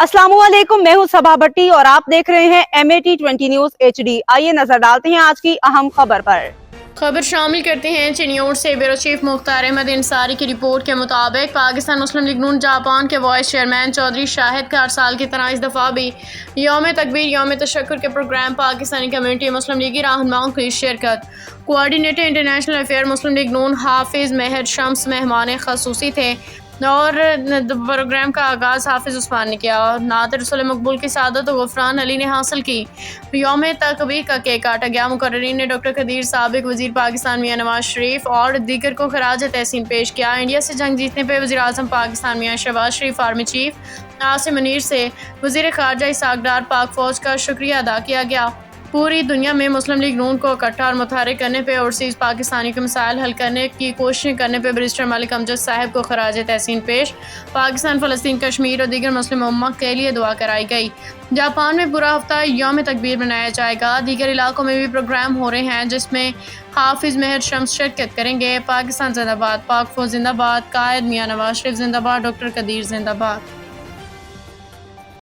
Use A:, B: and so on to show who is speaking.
A: अस्सलाम वालेकुम, मैं हूं सबा भट्टी और आप देख रहे हैं MAT20 न्यूज HD। आइए नजर डालते हैं आज की अहम खबर पर।
B: खबर शामिल करते हैं चिनियोट से। ब्यूरो चीफ मुख्तार अहमद अंसारी की रिपोर्ट के मुताबिक पाकिस्तान मुस्लिम लीग नून जापान के वाइस चेयरमैन चौधरी शाहिद का हर साल की तरह इस दफ़ा भी यौम तकबीर यौम तशक्कुर के प्रोग्राम पाकिस्तानी कम्युनिटी मुस्लिम लीगी रहनुमाओं की शिरकत। कोऑर्डिनेटर इंटरनेशनल अफेयर मुस्लिम लीग नून हाफिज महर शम्स मेहमान खसूसी थे और प्रोग्राम का आगाज़ हाफिज उस्मान ने किया और नात रसूल मकबूल की सादत और गुफरान अली ने हासिल की। यौम तकबीर का केक काटा गया। मुकर्रीन ने डॉक्टर कदीर साबिक वज़ीर पाकिस्तान मियां नवाज शरीफ और दीगर को खराज तहसीन पेश किया। इंडिया से जंग जीतने पर वज़ीर आज़म पाकिस्तान मियां शहबाज शरीफ, आर्मी चीफ आसिम मुनीर से वज़ीर ख़ारजा इसहाक़ डार, पाक फ़ौज का शुक्रिया अदा किया गया। पूरी दुनिया में मुस्लिम लीग नून को इकट्ठा और मुतहरिक करने पे, ओवरसीज़ पाकिस्तानी के मसाइल हल करने की कोशिशें करने पे बैरिस्टर मलिक अमजद साहब को खराज तहसीन पेश। पाकिस्तान, फ़लस्तीन, कश्मीर और दीगर मुस्लिम उम्मत के लिए दुआ कराई गई। जापान में पूरा हफ्ता यौम तकबीर मनाया जाएगा। दीगर इलाकों में भी प्रोग्राम हो रहे हैं जिसमें हाफिज महर शम्स शिरकत करेंगे। पाकिस्तान जिंदाबाद, पाक फ़ौज जिंदाबाद, कायद मियां नवाज शरीफ जिंदाबाद, डॉक्टर कदीर जिंदाबाद।